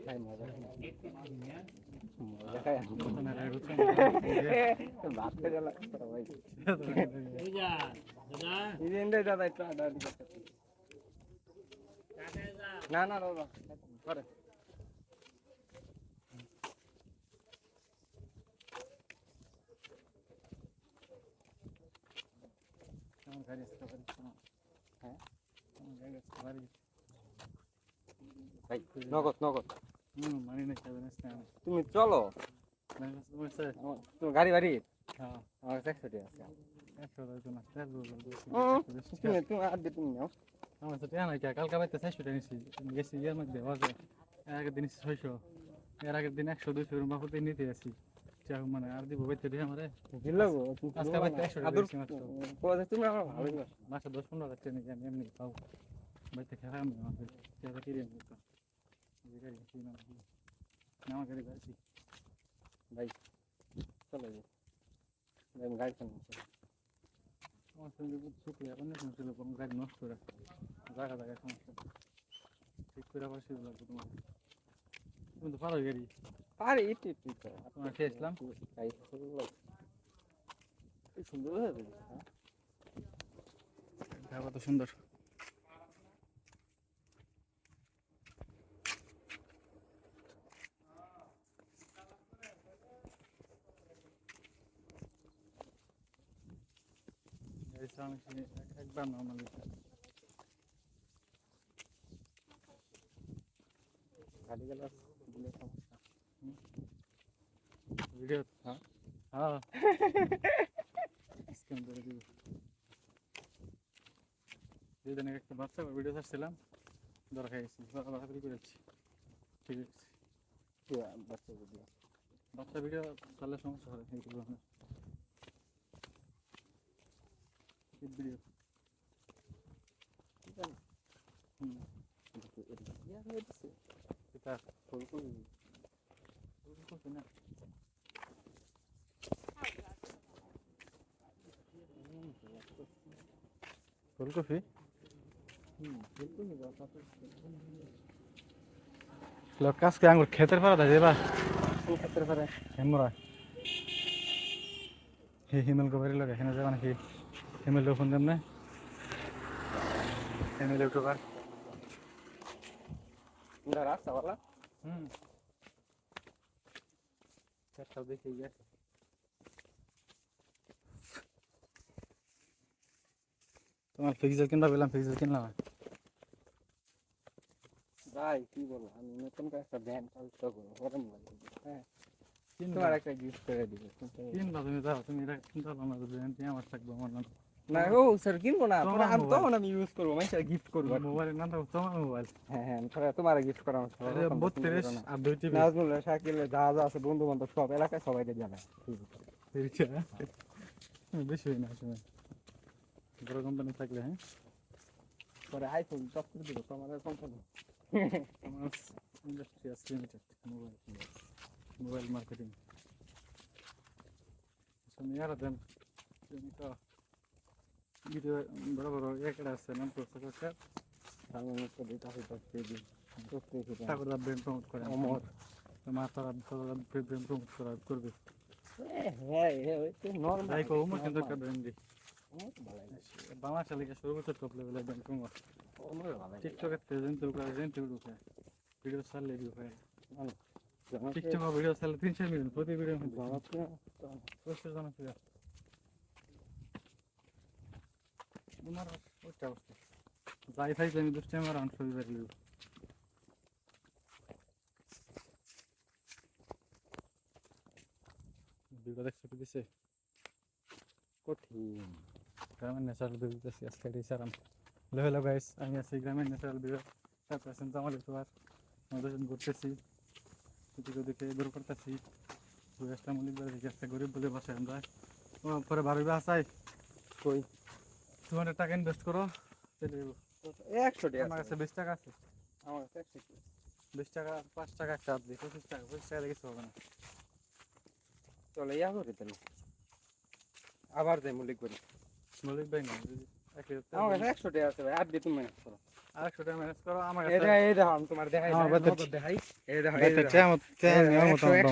খাই মজা খাই ভাত খেয়ে গেল ভাই দাদা একটু না না বাবা করে হ্যাঁ ভাই নগদ নগদ মানি না তুমি চলো তুমি গাড়ি বাড়ি হ্যাঁ আমার 100 টাকা আছে 100 না তুমি আর দিতে নাও আমার তো টাকা নাই কালকে বাইতে 400 টাকা নিছি গেছি ইয়ার মধ্যে বাজার আগের দিন 600 এর আগের দিন 100 200 এর মাপতে নিতে আসি মানে আর দিব বাইতে দিয়ে আমারে দিলো আজকে বাইতে 100 টাকা দিছি মাত্র কোথা তুমি আমার ভালো মাসে 10-15 টাকা নিয়ে আমি এমনি পাও বাইতে খেলা আমি আমাকে টাকা কিনে নিব তো গাড়ি কিনা না আমার গাড়ি বাসি ভাই চলো যাই আমি গাড়ি চালাচ্ছি আমার সঙ্গে শুক্রিয়া অনেক ছিল কোনো গাড়ি নষ্ট করে জায়গা জায়গায় সমস্যা ঠিক করে আবার শুরু লাগবে তোমার তুমি তো পারো গাড়ি পারি একটু একটু তোমার খেয়েছিলাম সুন্দর হয়ে যাবে ঢাকা তো সুন্দর একবার নর্মাল গাড়ি গেলে দিলে সমস্যা ভিডিও হ্যাঁ হ্যাঁ স্ক্যান করে দিব যেদিন একটা বাচ্চা ভিডিও ছাড়ছিলাম ধরা খাইছি বাড়াবাড়ি করেছি ঠিক আছে বাচ্চা ভিডিও বাচ্চা ভিডিও চাললে সমস্যা হয় এইগুলো আমার ভিডিও এটা ফুলকপি না ফুলকপি লোক কাজকে আঙুর ক্ষেতের পাড়া থাকে বা ক্ষেত্রে পারে হেমরা হিমেল গোবারি লোক এখানে যাবা নাকি হিমেল ফোন দেন না হিমেল ইউটিউবার রাস্তাওয়ালা সব দেখে গেছে তোমার ফিক্সার কিনবা বললাম ফিক্সার কিনলাম ভাই কি বলবো আমি নতুন করে একটা ভ্যান চালু করবো গরম লাগে হ্যাঁ তোমার একটা গিফট করে দিব কিনবা তুমি যাও তুমি এটা কিনতে পারো না যদি আমার থাকবো আমার নাম না ও স্যার কিনবো না পরে আমি তখন আমি ইউজ করবো মানুষের গিফট করবো মোবাইলের নাম থাকবো তোমার মোবাইল হ্যাঁ হ্যাঁ তোমার গিফট করা আমার 32 আর 2 টিভি নাজমুল শাকিল যা যা আছে বন্ধু বান্ধব সব এলাকায় সবাইকে জানে বেশি হয় না আসলে বড় কোম্পানি থাকলে হ্যাঁ পরে আইফোন সব করে দিব তোমার কোম্পানি আমার ইন্ডাস্ট্রিয়াস লিমিটেড মোবাইল মার্কেটিং সামনে আর দেন তুমি তো ভিডিও বড় বড় একটা আছে নাম তো সরকার আমি তো দিতে হবে তো পেজি ঠাকুর ব্র্যান্ড প্রমোট করে অমর মাতারা ব্র্যান্ড প্রমোট করা করবে হ্যাঁ ওই তো নরমাল তাই কো উমর কিন্তু একটা ব্র্যান্ড দি বাংলাদেশ লিগে সর্বোচ্চ টপ লেভেলের ব্র্যান্ড প্রমোট টিকটকের তেজেন তো ঢুকে ভিডিও ছাড়লে ভিউ পায় টিকটক ভিডিও ছাড়লে 300 মিলিয়ন প্রতি ভিডিও প্রচুর জনপ্রিয় তোমার ওটা অবস্থা যাই থাই আমি দুষ্ট আমার আনসো দিই ভিডিও দেখতে দিছে কঠিন গ্রামের ন্যাচারাল ভিউ দিতেছি আজকে দিয়েছিলাম হ্যালো গাইস আমি আছি গ্রামের ন্যাচারাল ভিউ পার্সেন্ট আমার একটু আর আমাদের ঘুরতেছি দিকে দূর করতেছি পরিবেশটা মলিক বাড়ি থেকে আসতে গরিব বলে বাসায় আমরা পরে ভাবিবা আসাই কই 200 টাকা ইনভেস্ট করো 100 টাকা আমার কাছে 20 টাকা আছে আমার কাছে 20 টাকা 5 টাকা একটা দিই 25 টাকা 25 টাকা কিছু হবে না চলে ইয়া করে তাহলে আবার যাই মলিক বাড়ি মলিক ভাই না আমার কাছে 100 টাকা আছে ভাই, আর দিয়ে তুমি ম্যানেজ করো। 100 টাকা ম্যানেজ করো আমার এই কাছে দেখো আমি তোমার দেখাই, আমার দেখাই, বাড়িতে নগদ দেখাই। এই দেখো, এই বাড়িতে দেখো। চা মত চা এই নেওয়ার দেখো, মতো 100